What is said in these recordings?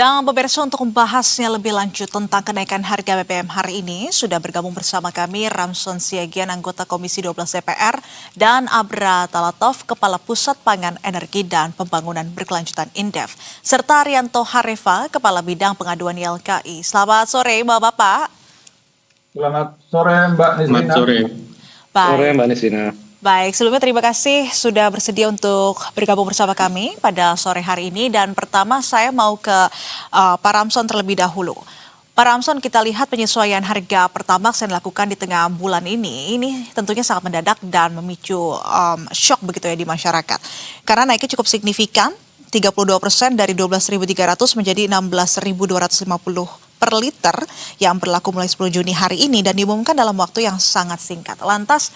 Dan pemirsa untuk membahasnya lebih lanjut tentang kenaikan harga BBM hari ini, sudah bergabung bersama kami Ramson Siagian, anggota Komisi 12 DPR, dan Abra Talatov, Kepala Pusat Pangan Energi dan Pembangunan Berkelanjutan Indef, serta Arianto Harefa, Kepala Bidang Pengaduan YLKI. Selamat sore Bapak-Bapak. Selamat sore Mbak Nisrina. Selamat sore. Sore Mbak Nisrina. Baik, sebelumnya terima kasih sudah bersedia untuk bergabung bersama kami pada sore hari ini. Dan pertama saya mau ke Pak Ramson terlebih dahulu. Pak Ramson, kita lihat penyesuaian harga Pertamax yang dilakukan di tengah bulan ini tentunya sangat mendadak dan memicu shock begitu ya di masyarakat. Karena naiknya cukup signifikan, 32% dari 12.300 menjadi 16.250 per liter yang berlaku mulai 10 Juni hari ini dan diumumkan dalam waktu yang sangat singkat. Lantas,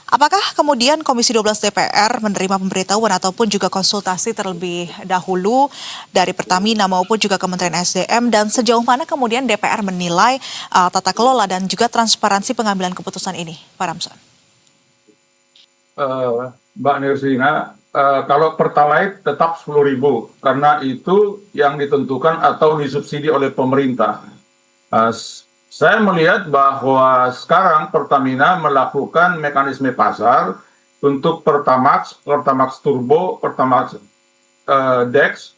apakah kemudian Komisi 12 DPR menerima pemberitahuan ataupun juga konsultasi terlebih dahulu dari Pertamina maupun juga Kementerian SDM, dan sejauh mana kemudian DPR menilai tata kelola dan juga transparansi pengambilan keputusan ini, Pak Ramson? Mbak Nisrina, kalau Pertalite tetap 10.000 karena itu yang ditentukan atau disubsidi oleh pemerintah. Saya melihat bahwa sekarang Pertamina melakukan mekanisme pasar untuk Pertamax, Pertamax Turbo, Pertamax Dex,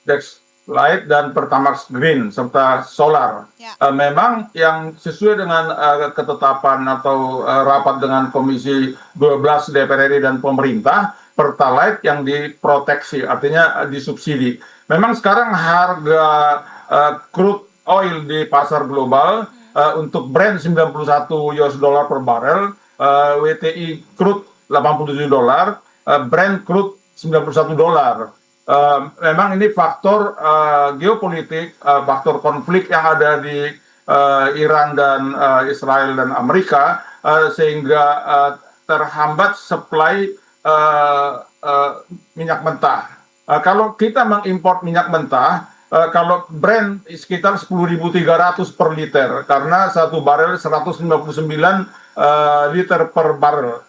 Dex Light, dan Pertamax Green, serta Solar. Ya. Memang yang sesuai dengan ketetapan atau rapat dengan Komisi 12 DPR RI dan pemerintah, Pertalite yang diproteksi, artinya disubsidi. Memang sekarang harga crude oil di pasar global untuk Brent 91 US dollar per barel, WTI crude 87 dolar, Brent crude 91 dolar. Memang ini faktor geopolitik, faktor konflik yang ada di Iran dan Israel dan Amerika, sehingga terhambat supply minyak mentah. Kalau kita mengimpor minyak mentah, kalau Brent sekitar 10.300 per liter, karena satu barel 159 liter per barel.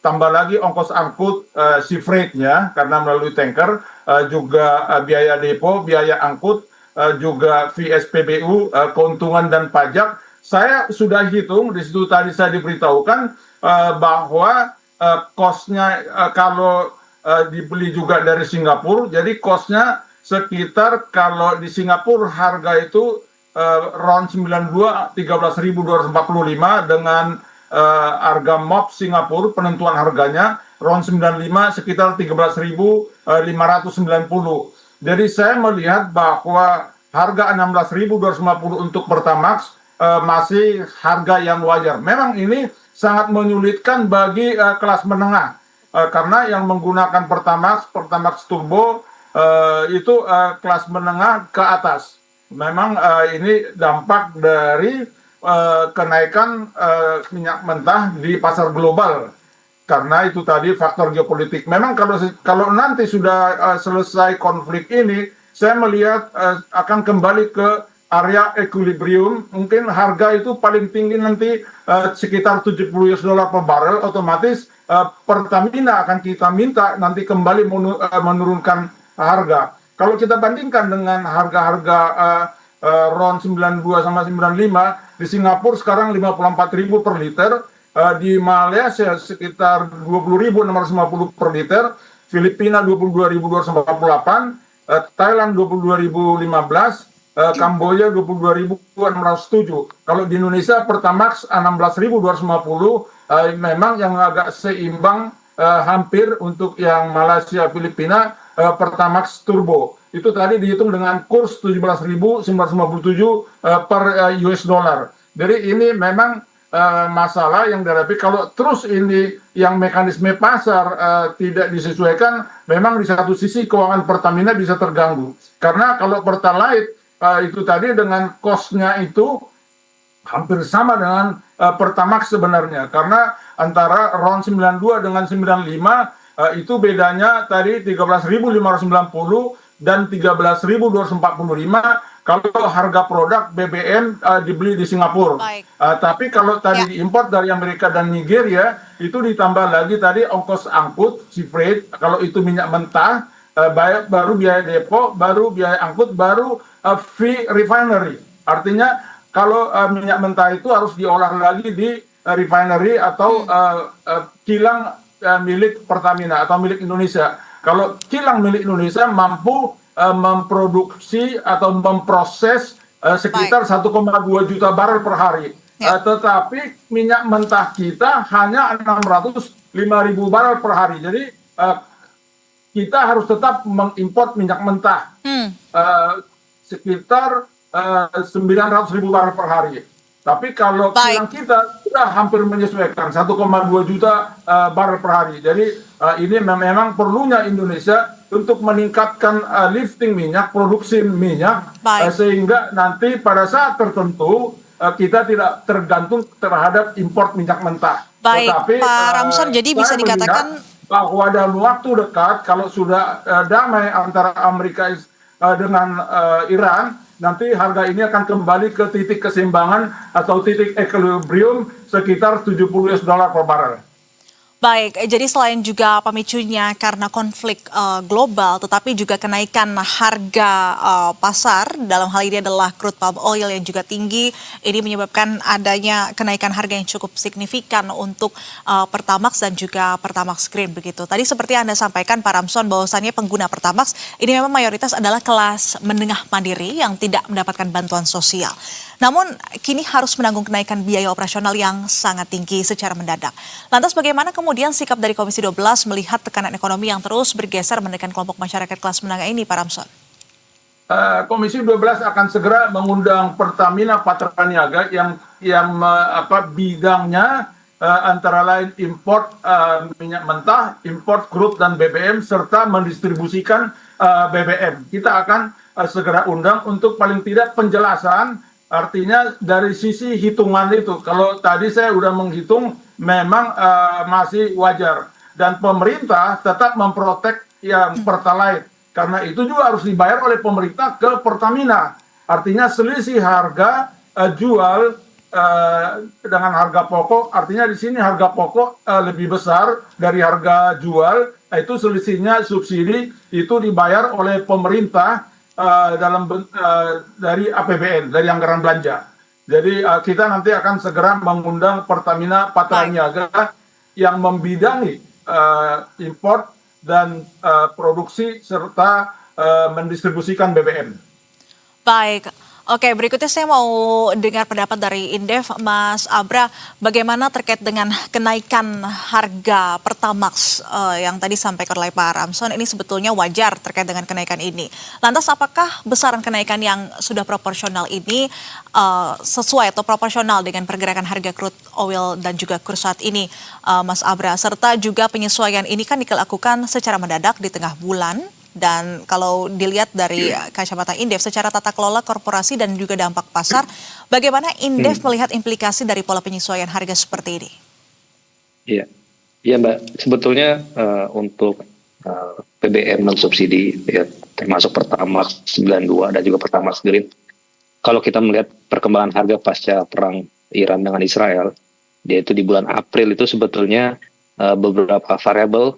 Tambah lagi ongkos angkut sea freight-nya, karena melalui tanker, juga biaya depo, biaya angkut, juga fee SPBU, keuntungan dan pajak. Saya sudah hitung, di situ tadi saya diberitahukan bahwa cost-nya kalau dibeli juga dari Singapura, jadi cost-nya sekitar kalau di Singapura harga itu round 92 13.245 dengan harga MOP Singapura penentuan harganya round 95 sekitar 13.590. Jadi saya melihat bahwa harga 16.250 untuk Pertamax masih harga yang wajar. Memang ini sangat menyulitkan bagi kelas menengah karena yang menggunakan Pertamax, Pertamax Turbo itu kelas menengah ke atas. Memang ini dampak dari kenaikan minyak mentah di pasar global. Karena itu tadi faktor geopolitik. Memang kalau nanti sudah selesai konflik ini, saya melihat akan kembali ke area equilibrium. Mungkin harga itu paling tinggi nanti sekitar 70 US dollar per barrel, otomatis Pertamina akan kita minta nanti kembali menurunkan harga. Kalau kita bandingkan dengan harga-harga round 92 sama 95, di Singapura sekarang 54.000 per liter, di Malaysia sekitar 20.650 per liter, Filipina 22.248, Thailand 22.015, Kamboja 22.607. Kalau di Indonesia Pertamax 16.250, memang yang agak seimbang hampir untuk yang Malaysia, Filipina, Pertamax Turbo. Itu tadi dihitung dengan kurs 17.957 per US dollar. Jadi ini memang masalah yang dihadapi. Kalau terus ini yang mekanisme pasar tidak disesuaikan, memang di satu sisi keuangan Pertamina bisa terganggu. Karena kalau Pertalite itu tadi dengan cost-nya itu hampir sama dengan Pertamax sebenarnya. Karena antara round 92 dengan 95 itu bedanya tadi 13.590 dan 13.245 kalau harga produk BBM dibeli di Singapura. Tapi kalau tadi diimpor dari Amerika dan Nigeria, itu ditambah lagi tadi ongkos angkut, sea freight, kalau itu minyak mentah, baru biaya depo, baru biaya angkut, baru fee refinery. Artinya kalau minyak mentah itu harus diolah lagi di refinery atau kilang milik Pertamina atau milik Indonesia. Kalau kilang milik Indonesia mampu memproduksi atau memproses sekitar 1,2 juta barel per hari. Tetapi minyak mentah kita hanya 605.000 barel per hari. Jadi kita harus tetap mengimpor minyak mentah sekitar 900.000 barel per hari. Tapi kalau kilang kita sudah hampir menyesuaikan 1,2 juta barel per hari. Jadi ini memang perlunya Indonesia untuk meningkatkan lifting minyak, produksi minyak, sehingga nanti pada saat tertentu kita tidak tergantung terhadap impor minyak mentah. Baik, tetapi, Pak Ramson, jadi bisa dikatakan bahwa dalam waktu dekat kalau sudah damai antara Amerika dengan Iran, nanti harga ini akan kembali ke titik keseimbangan atau titik equilibrium sekitar $70 per barel. Baik, jadi selain juga pemicunya karena konflik global, tetapi juga kenaikan harga pasar, dalam hal ini adalah crude palm oil yang juga tinggi, ini menyebabkan adanya kenaikan harga yang cukup signifikan untuk Pertamax dan juga Pertamax Green begitu. Tadi seperti Anda sampaikan Pak Ramson bahwasannya pengguna Pertamax ini memang mayoritas adalah kelas menengah mandiri yang tidak mendapatkan bantuan sosial. Namun kini harus menanggung kenaikan biaya operasional yang sangat tinggi secara mendadak. Lantas bagaimana kemudian sikap dari Komisi 12 melihat tekanan ekonomi yang terus bergeser menekan kelompok masyarakat kelas menengah ini, Pak Ramson? Komisi 12 akan segera mengundang Pertamina Patraniaga yang bidangnya antara lain import minyak mentah, import crude dan BBM serta mendistribusikan BBM. Kita akan segera undang untuk paling tidak penjelasan. Artinya dari sisi hitungan itu, kalau tadi saya sudah menghitung memang masih wajar. Dan pemerintah tetap memprotek yang Pertalite. Karena itu juga harus dibayar oleh pemerintah ke Pertamina. Artinya selisih harga jual dengan harga pokok, artinya di sini harga pokok lebih besar dari harga jual, itu selisihnya subsidi itu dibayar oleh pemerintah dari APBN, dari anggaran belanja. Jadi kita nanti akan segera mengundang Pertamina Patraniaga yang membidangi import dan produksi serta mendistribusikan BBM. Baik. Oke, berikutnya saya mau dengar pendapat dari Indef, Mas Abra, bagaimana terkait dengan kenaikan harga Pertamax yang tadi disampaikan oleh Pak Ramson, ini sebetulnya wajar terkait dengan kenaikan ini. Lantas apakah besaran kenaikan yang sudah proporsional ini sesuai atau proporsional dengan pergerakan harga crude oil dan juga kurs saat ini, Mas Abra? Serta juga penyesuaian ini kan dilakukan secara mendadak di tengah bulan. Dan kalau dilihat dari kacamata Indef secara tata kelola korporasi dan juga dampak pasar, bagaimana Indef melihat implikasi dari pola penyesuaian harga seperti ini? Iya Mbak. Sebetulnya untuk BBM non subsidi, ya, termasuk Pertamax 92 dan juga Pertamax Green, kalau kita melihat perkembangan harga pasca perang Iran dengan Israel, yaitu di bulan April itu sebetulnya beberapa variabel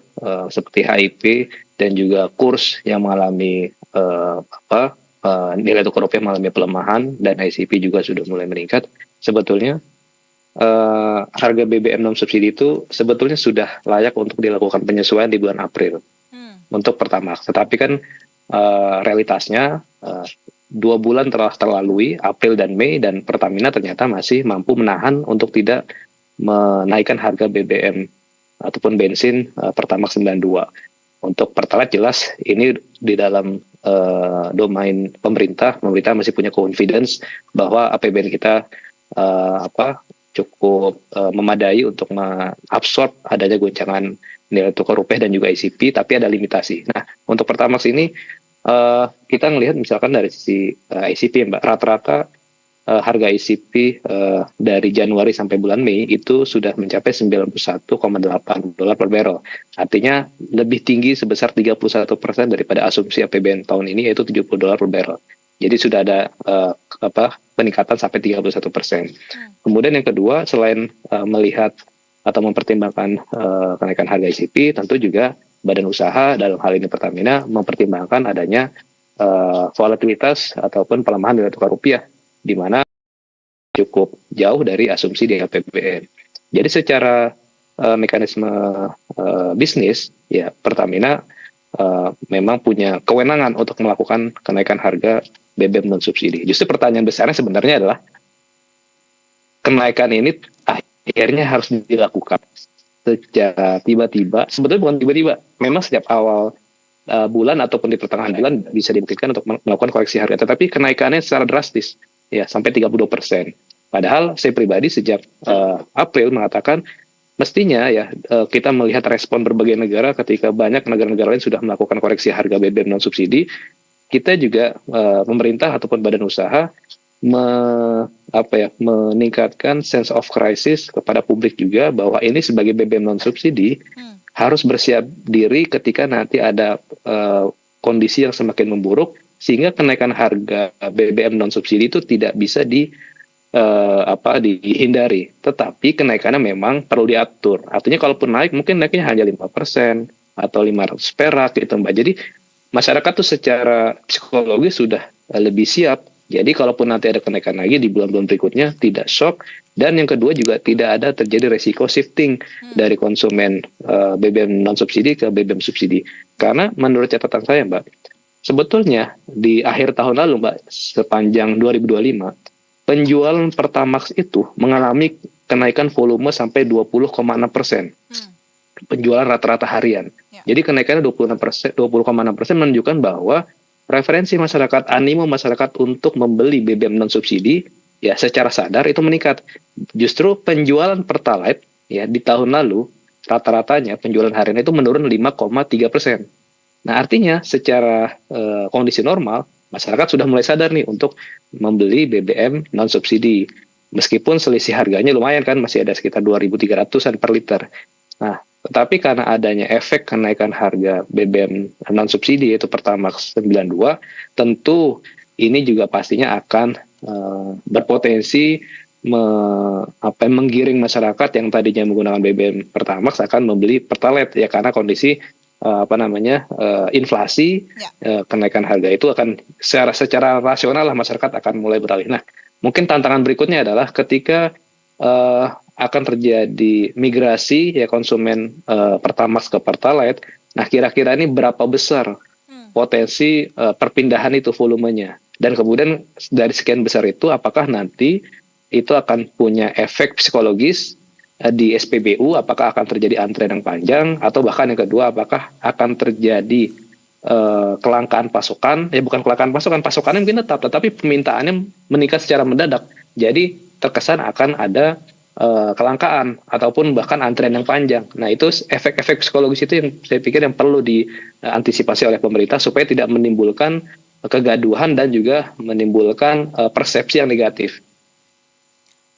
seperti HIP dan juga kurs yang mengalami nilai tukar rupiah mengalami pelemahan dan ICP juga sudah mulai meningkat. Sebetulnya harga BBM non subsidi itu sebetulnya sudah layak untuk dilakukan penyesuaian di bulan April untuk Pertamax. Tetapi kan realitasnya 2 bulan telah terlalui, April dan Mei, dan Pertamina ternyata masih mampu menahan untuk tidak menaikkan harga BBM ataupun bensin Pertamax 92. Untuk Pertalite jelas ini di dalam domain pemerintah masih punya confidence bahwa APBN kita cukup memadai untuk mengabsorb adanya goncangan nilai tukar rupiah dan juga ICP, tapi ada limitasi. Nah, untuk Pertamax ini kita melihat misalkan dari sisi ICP, Mbak, rata-rata harga ICP dari Januari sampai bulan Mei itu sudah mencapai $91,8 per barrel. Artinya lebih tinggi sebesar 31% daripada asumsi APBN tahun ini, yaitu $70 per barrel. Jadi sudah ada peningkatan sampai 31%. Kemudian yang kedua, selain melihat atau mempertimbangkan kenaikan harga ICP, tentu juga badan usaha dalam hal ini Pertamina mempertimbangkan adanya volatilitas ataupun pelemahan nilai tukar rupiah, di mana cukup jauh dari asumsi di APBN. Jadi secara mekanisme bisnis, ya Pertamina memang punya kewenangan untuk melakukan kenaikan harga BBM non subsidi. Justru pertanyaan besarnya sebenarnya adalah kenaikan ini akhirnya harus dilakukan secara tiba-tiba. Sebetulnya bukan tiba-tiba, memang setiap awal bulan ataupun di pertengahan bulan bisa dibuktikan untuk melakukan koreksi harga, tetapi kenaikannya secara drastis, ya sampai 32%. Padahal saya pribadi sejak April mengatakan mestinya ya kita melihat respon berbagai negara ketika banyak negara-negara lain sudah melakukan koreksi harga BBM non subsidi, kita juga pemerintah ataupun badan usaha meningkatkan sense of crisis kepada publik juga bahwa ini sebagai BBM non subsidi harus bersiap diri ketika nanti ada kondisi yang semakin memburuk sehingga kenaikan harga BBM non subsidi itu tidak bisa dihindari, tetapi kenaikannya memang perlu diatur. Artinya kalaupun naik mungkin naiknya hanya 5% atau 500 perak gitu Mbak. Jadi masyarakat tuh secara psikologis sudah lebih siap. Jadi kalaupun nanti ada kenaikan lagi di bulan-bulan berikutnya tidak shock, dan yang kedua juga tidak ada terjadi resiko shifting dari konsumen BBM non subsidi ke BBM subsidi. Karena menurut catatan saya Mbak, sebetulnya di akhir tahun lalu Mbak, sepanjang 2025 penjualan Pertamax itu mengalami kenaikan volume sampai 20,6%. Penjualan rata-rata harian. Jadi kenaikannya 20,6% menunjukkan bahwa preferensi masyarakat, animo masyarakat untuk membeli BBM non subsidi ya secara sadar itu meningkat. Justru penjualan Pertalite ya di tahun lalu rata-ratanya penjualan harian itu menurun 5,3%. Nah artinya secara kondisi normal masyarakat sudah mulai sadar nih untuk membeli BBM non subsidi. Meskipun selisih harganya lumayan kan, masih ada sekitar 2.300-an per liter. Nah, tetapi karena adanya efek kenaikan harga BBM non subsidi yaitu Pertamax 92, tentu ini juga pastinya akan berpotensi menggiring masyarakat yang tadinya menggunakan BBM Pertamax akan membeli Pertalite ya, karena kondisi inflasi, kenaikan harga itu akan secara rasional lah masyarakat akan mulai beralih. Nah, mungkin tantangan berikutnya adalah ketika akan terjadi migrasi ya konsumen Pertamax ke Pertalite. Nah, kira-kira ini berapa besar potensi perpindahan itu volumenya? Dan kemudian dari sekian besar itu apakah nanti itu akan punya efek psikologis di SPBU, apakah akan terjadi antrean yang panjang, atau bahkan yang kedua apakah akan terjadi kelangkaan pasokan? Ya bukan kelangkaan pasokan, pasokannya mungkin tetap, tetapi permintaannya meningkat secara mendadak. Jadi terkesan akan ada kelangkaan ataupun bahkan antrean yang panjang. Nah itu efek-efek psikologis itu yang saya pikir yang perlu diantisipasi oleh pemerintah supaya tidak menimbulkan kegaduhan dan juga menimbulkan persepsi yang negatif.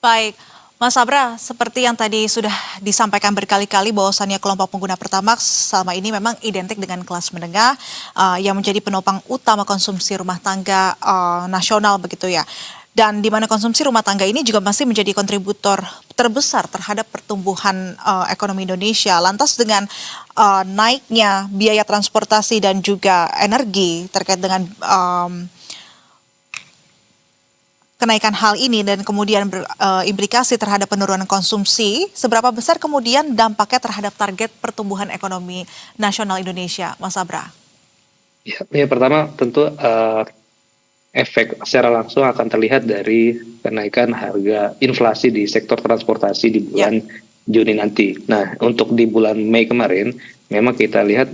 Baik, Mas Abra, seperti yang tadi sudah disampaikan berkali-kali bahwasannya kelompok pengguna Pertamax selama ini memang identik dengan kelas menengah yang menjadi penopang utama konsumsi rumah tangga nasional begitu ya. Dan di mana konsumsi rumah tangga ini juga masih menjadi kontributor terbesar terhadap pertumbuhan ekonomi Indonesia. Lantas dengan naiknya biaya transportasi dan juga energi terkait dengan kenaikan hal ini dan kemudian berimplikasi terhadap penurunan konsumsi, seberapa besar kemudian dampaknya terhadap target pertumbuhan ekonomi nasional Indonesia, Mas Abra? Ya pertama tentu efek secara langsung akan terlihat dari kenaikan harga inflasi di sektor transportasi di bulan Juni nanti. Nah, untuk di bulan Mei kemarin, memang kita lihat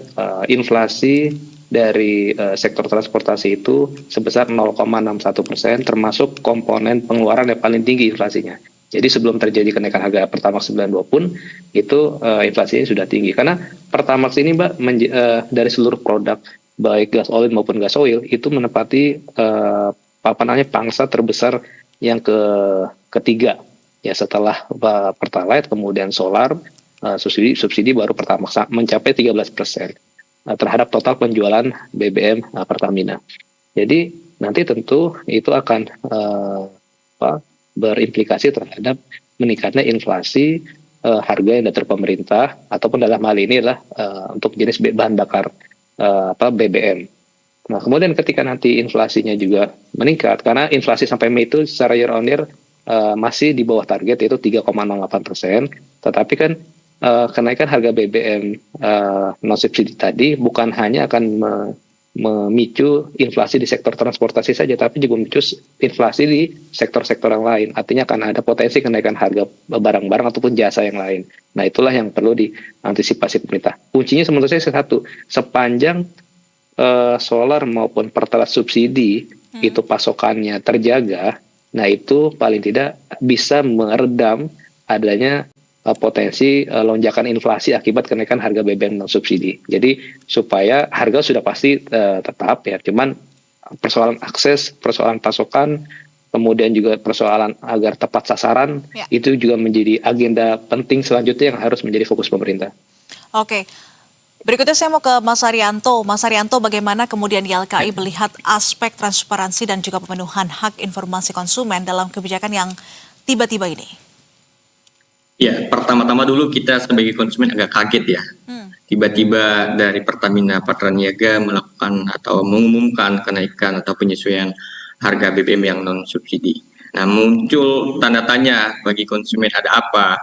inflasi dari sektor transportasi itu sebesar 0,61%, termasuk komponen pengeluaran yang paling tinggi inflasinya. Jadi sebelum terjadi kenaikan harga Pertamax 92 pun, itu inflasinya sudah tinggi. Karena Pertamax ini, Mbak, dari seluruh produk, baik gas oil maupun gas oil itu menempati pangsa terbesar yang ketiga ya, setelah Pertalite kemudian solar, subsidi baru Pertamax mencapai 13% terhadap total penjualan BBM Pertamina. Jadi nanti tentu itu akan berimplikasi terhadap meningkatnya inflasi harga yang diatur pemerintah, ataupun dalam hal ini adalah untuk jenis bahan bakar BBM. Nah, kemudian ketika nanti inflasinya juga meningkat, karena inflasi sampai Mei itu secara year on year masih di bawah target, yaitu 3,08%, tetapi kan kenaikan harga BBM non subsidi tadi bukan hanya akan memicu inflasi di sektor transportasi saja, tapi juga memicu inflasi di sektor-sektor yang lain. Artinya akan ada potensi kenaikan harga barang-barang ataupun jasa yang lain. Nah, itulah yang perlu diantisipasi pemerintah. Kuncinya menurut saya satu, sepanjang solar maupun pertalite subsidi itu pasokannya terjaga, nah itu paling tidak bisa meredam adanya potensi lonjakan inflasi akibat kenaikan harga BBM non subsidi. Jadi supaya harga sudah pasti tetap ya, cuman persoalan akses, persoalan pasokan, kemudian juga persoalan agar tepat sasaran, itu juga menjadi agenda penting selanjutnya yang harus menjadi fokus pemerintah. Oke. Berikutnya saya mau ke Mas Haryanto. Mas Haryanto, bagaimana kemudian YLKI melihat aspek transparansi dan juga pemenuhan hak informasi konsumen dalam kebijakan yang tiba-tiba ini? Ya, pertama-tama dulu kita sebagai konsumen agak kaget ya. Tiba-tiba dari Pertamina Patraniaga melakukan atau mengumumkan kenaikan atau penyesuaian harga BBM yang non-subsidi. Nah, muncul tanda tanya bagi konsumen, ada apa?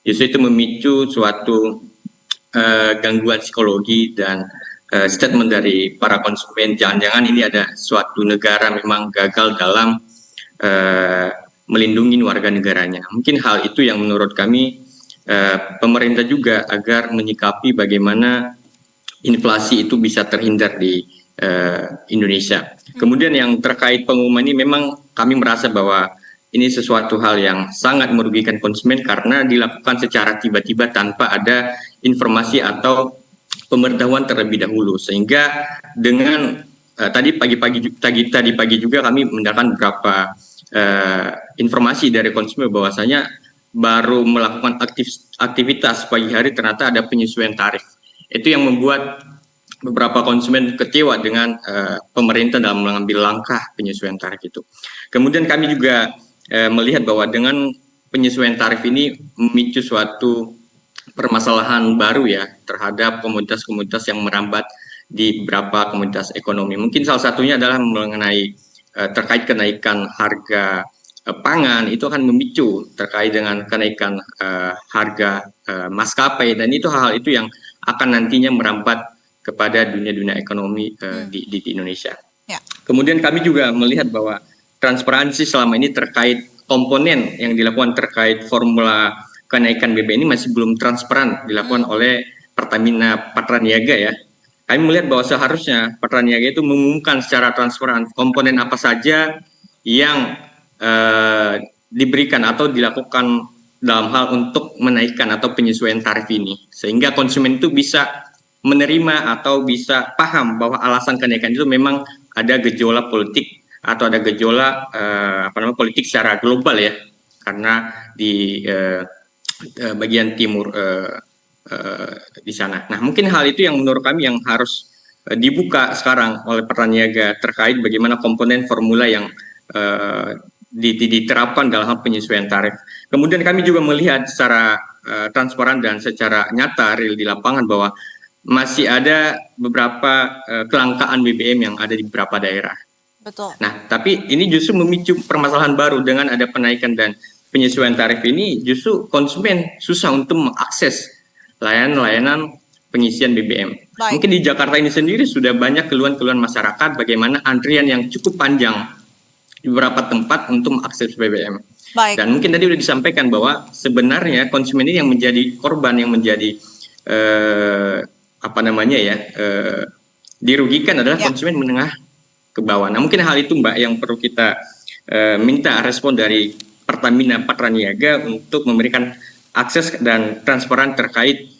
Justru itu memicu suatu gangguan psikologi dan statement dari para konsumen, jangan-jangan ini ada suatu negara memang gagal dalam melindungi warga negaranya. Mungkin hal itu yang menurut kami pemerintah juga agar menyikapi bagaimana inflasi itu bisa terhindar di Indonesia. Kemudian yang terkait pengumuman ini memang kami merasa bahwa ini sesuatu hal yang sangat merugikan konsumen karena dilakukan secara tiba-tiba tanpa ada informasi atau pemberitahuan terlebih dahulu. Sehingga dengan tadi pagi juga kami mendapatkan beberapa informasi dari konsumen bahwasanya baru melakukan aktivitas pagi hari ternyata ada penyesuaian tarif. Itu yang membuat beberapa konsumen kecewa dengan pemerintah dalam mengambil langkah penyesuaian tarif itu. Kemudian kami juga melihat bahwa dengan penyesuaian tarif ini memicu suatu permasalahan baru ya terhadap komoditas-komoditas yang merambat di beberapa komoditas ekonomi. Mungkin salah satunya adalah mengenai terkait kenaikan harga pangan, itu akan memicu terkait dengan kenaikan harga maskapai, dan itu hal-hal itu yang akan nantinya merambat kepada dunia-dunia ekonomi di Indonesia. Ya. Kemudian kami juga melihat bahwa transparansi selama ini terkait komponen yang dilakukan terkait formula kenaikan BBM ini masih belum transparan dilakukan oleh Pertamina Patraniaga ya. Kami melihat bahwa seharusnya Patraniaga itu mengumumkan secara transparan komponen apa saja yang diberikan atau dilakukan dalam hal untuk menaikkan atau penyesuaian tarif ini, sehingga konsumen itu bisa menerima atau bisa paham bahwa alasan kenaikan itu memang ada gejolak politik atau ada gejolak politik secara global ya, karena di bagian timur di sana. Nah, mungkin hal itu yang menurut kami yang harus dibuka sekarang oleh Patraniaga terkait bagaimana komponen formula yang diterapkan dalam hal penyesuaian tarif. Kemudian kami juga melihat secara transparan dan secara nyata real di lapangan bahwa masih ada beberapa kelangkaan BBM yang ada di beberapa daerah. Betul. Nah, tapi ini justru memicu permasalahan baru dengan ada penaikan dan penyesuaian tarif ini, justru konsumen susah untuk mengakses layanan-layanan pengisian BBM. Baik. Mungkin di Jakarta ini sendiri sudah banyak keluhan-keluhan masyarakat bagaimana antrian yang cukup panjang di beberapa tempat untuk mengakses BBM. Baik. Dan mungkin tadi sudah disampaikan bahwa sebenarnya konsumen ini yang menjadi korban, yang menjadi dirugikan adalah konsumen menengah ke bawah. Nah, mungkin hal itu Mbak yang perlu kita minta respon dari Pertamina Patraniaga untuk memberikan akses dan transparan terkait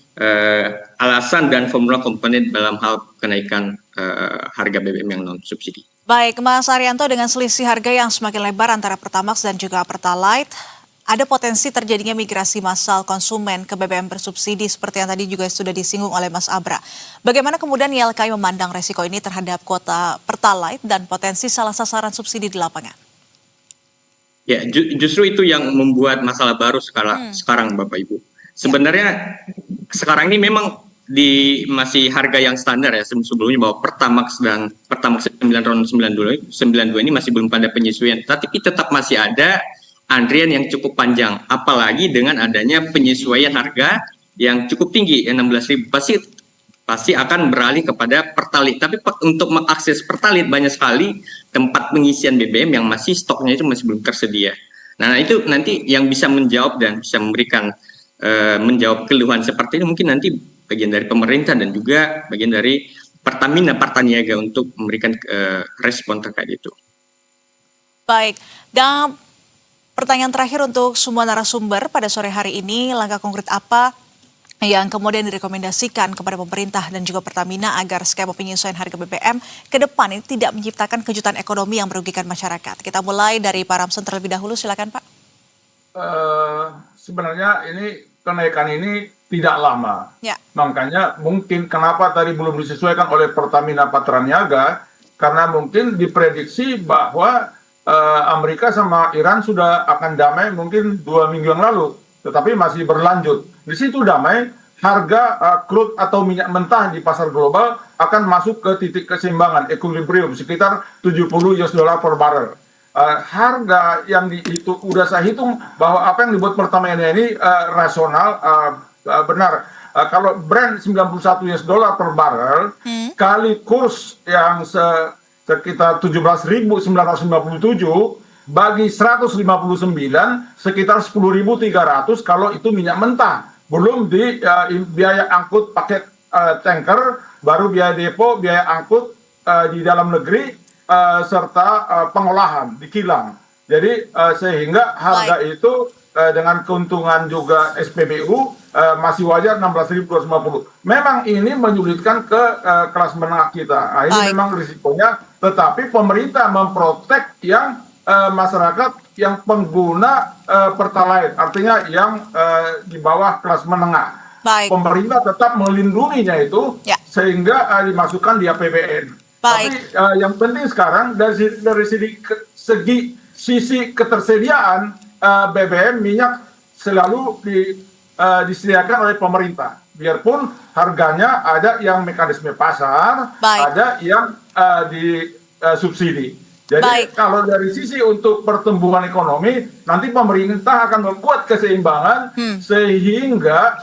alasan dan formula komponen dalam hal kenaikan harga BBM yang non subsidi. Baik, Mas Haryanto, dengan selisih harga yang semakin lebar antara Pertamax dan juga Pertalite, ada potensi terjadinya migrasi massal konsumen ke BBM bersubsidi seperti yang tadi juga sudah disinggung oleh Mas Abra. Bagaimana kemudian YLKI memandang resiko ini terhadap kuota Pertalite dan potensi salah sasaran subsidi di lapangan? Ya, justru itu yang membuat masalah baru sekarang Bapak Ibu. Sebenarnya sekarang ini memang masih harga yang standar ya, sebelumnya bahwa Pertamax 92 ini masih belum pada penyesuaian, tapi tetap masih ada antrian yang cukup panjang, apalagi dengan adanya penyesuaian harga yang cukup tinggi, 16.000 pasti akan beralih kepada Pertalite. Tapi untuk mengakses Pertalite banyak sekali tempat pengisian BBM yang masih stoknya itu masih belum tersedia. Nah, itu nanti yang bisa menjawab dan bisa memberikan menjawab keluhan seperti ini mungkin nanti bagian dari pemerintah dan juga bagian dari Pertamina Partaniaga untuk memberikan respon terkait itu. Baik, dan pertanyaan terakhir untuk semua narasumber pada sore hari ini, langkah konkret apa yang kemudian direkomendasikan kepada pemerintah dan juga Pertamina agar skema penyesuaian harga BBM ke depan ini tidak menciptakan kejutan ekonomi yang merugikan masyarakat? Kita mulai dari Pak Ramson terlebih dahulu, silakan Pak. Sebenarnya ini kenaikan ini tidak lama. Ya. Makanya mungkin kenapa tadi belum disesuaikan oleh Pertamina Patraniaga, karena mungkin diprediksi bahwa Amerika sama Iran sudah akan damai mungkin 2 minggu yang lalu, tetapi masih berlanjut. Di situ damai, harga crude atau minyak mentah di pasar global akan masuk ke titik keseimbangan, equilibrium, sekitar 70 US dollar per barrel. Harga yang udah saya hitung bahwa apa yang dibuat Pertamina ini rasional, benar. Kalau Brent 91 US dollar per barrel kali kurs yang sekitar 17.957 bagi 159 sekitar 10.300 kalau itu minyak mentah. Belum di biaya angkut paket tanker, baru biaya depo, biaya angkut di dalam negeri serta pengolahan di kilang. Jadi sehingga harga itu dengan keuntungan juga SPBU masih wajar 16.250. Memang ini menyulitkan ke kelas menengah kita. Nah, ini memang risikonya, tetapi pemerintah memprotek yang masyarakat yang pengguna Pertalite, artinya yang di bawah kelas menengah. Pemerintah tetap melindunginya itu sehingga dimasukkan di APBN. Tapi yang penting sekarang dari sisi ketersediaan BBM minyak selalu disediakan oleh pemerintah. Biarpun harganya ada yang mekanisme pasar, ada yang disubsidi. Jadi kalau dari sisi untuk pertumbuhan ekonomi, nanti pemerintah akan membuat keseimbangan sehingga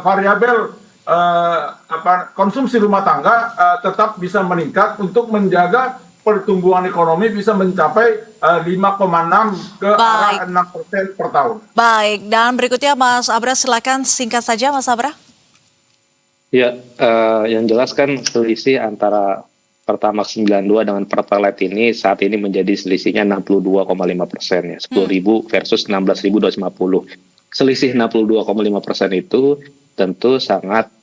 variabel konsumsi rumah tangga tetap bisa meningkat untuk menjaga pertumbuhan ekonomi bisa mencapai 5,6 ke arah 6% per tahun. Baik, dan berikutnya Mas Abra, silakan singkat saja Mas Abra. Ya, yang jelas kan selisih antara Pertamax 92 dengan Pertalite ini saat ini menjadi selisihnya 62,5% ya, 10.000 versus 16.250. Selisih 62,5% itu tentu sangat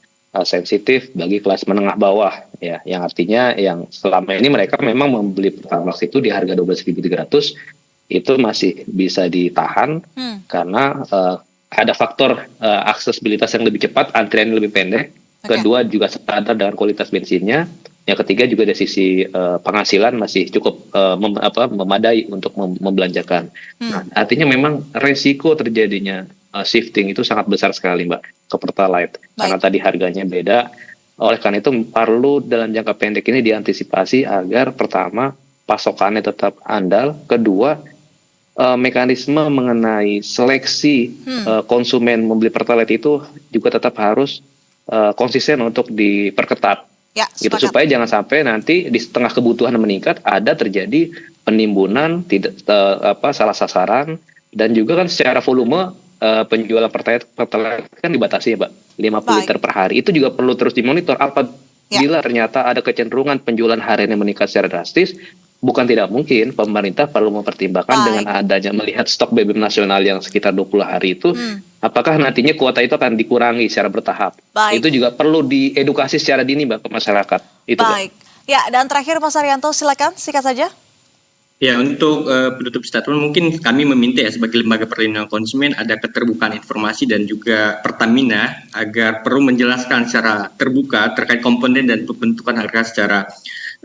sensitif bagi kelas menengah bawah ya, yang artinya yang selama ini mereka memang membeli Pertamax itu di harga 12.300 itu masih bisa ditahan karena ada faktor aksesibilitas yang lebih cepat, antrian yang lebih pendek. Kedua juga standar dengan kualitas bensinnya. Yang ketiga juga dari sisi penghasilan masih cukup memadai untuk membelanjakan. Nah, artinya memang resiko terjadinya shifting itu sangat besar sekali Mbak ke Pertalite. Karena tadi harganya beda. Oleh karena itu perlu dalam jangka pendek ini diantisipasi agar pertama pasokannya tetap andal. Kedua mekanisme mengenai seleksi konsumen membeli Pertalite itu juga tetap harus konsisten untuk diperketat. Ya, gitu supaya jangan sampai nanti di setengah kebutuhan meningkat ada terjadi penimbunan tidak salah sasaran, dan juga kan secara volume penjualan Pertalite kan dibatasi ya Pak, 50 liter per hari. Itu juga perlu terus dimonitor. Apabila ternyata ada kecenderungan penjualan hariannya meningkat secara drastis, bukan tidak mungkin pemerintah perlu mempertimbangkan dengan adanya melihat stok BBM nasional yang sekitar 20 hari itu, apakah nantinya kuota itu akan dikurangi secara bertahap. Itu juga perlu diedukasi secara dini Mbak ke masyarakat. Itu Ya, dan terakhir Mas Arianto, silakan singkat saja. Ya, untuk penutup statement mungkin kami meminta ya sebagai lembaga perlindungan konsumen ada keterbukaan informasi dan juga Pertamina agar perlu menjelaskan secara terbuka terkait komponen dan pembentukan harga secara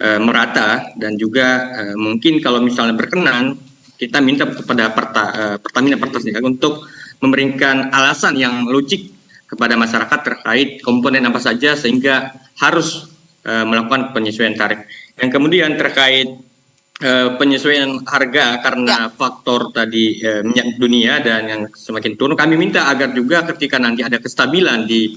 merata, dan juga mungkin kalau misalnya berkenan kita minta kepada Pertamina Pertamina untuk memberikan alasan yang logik kepada masyarakat terkait komponen apa saja sehingga harus melakukan penyesuaian tarif. Yang kemudian terkait penyesuaian harga karena faktor tadi minyak dunia dan yang semakin turun, kami minta agar juga ketika nanti ada kestabilan di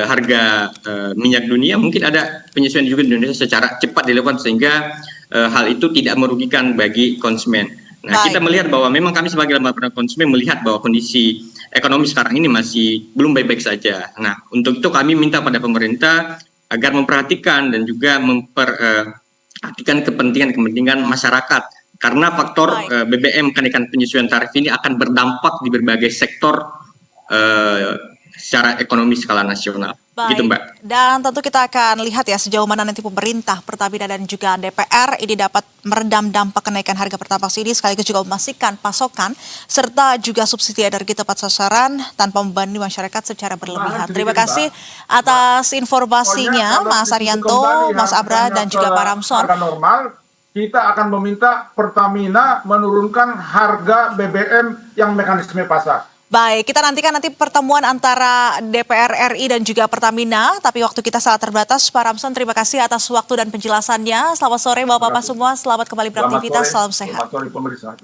harga minyak dunia, mungkin ada penyesuaian juga di Indonesia secara cepat dilakukan sehingga hal itu tidak merugikan bagi konsumen. Nah, kita melihat bahwa memang kami sebagai lembaga konsumen melihat bahwa kondisi ekonomi sekarang ini masih belum baik-baik saja. Nah, untuk itu kami minta pada pemerintah agar memperhatikan dan juga memperhatikan kepentingan masyarakat. Karena faktor BBM kenaikan penyesuaian tarif ini akan berdampak di berbagai sektor secara ekonomi skala nasional. Baik. Gitu, Mbak. Dan tentu kita akan lihat ya sejauh mana nanti pemerintah, Pertamina dan juga DPR ini dapat meredam dampak kenaikan harga Pertamax ini sekaligus juga memastikan pasokan serta juga subsidi energi tepat sasaran tanpa membebani masyarakat secara berlebihan. Terima kasih atas informasinya Mas Arianto, Mas Abra dan juga Pak Ramson. Normal, kita akan meminta Pertamina menurunkan harga BBM yang mekanisme pasar. Baik, kita nantikan nanti pertemuan antara DPR RI dan juga Pertamina, tapi waktu kita sangat terbatas. Pak Ramson, terima kasih atas waktu dan penjelasannya. Selamat sore Bapak-Bapak semua, selamat kembali beraktivitas, salam sehat. Selamat sore pemirsa.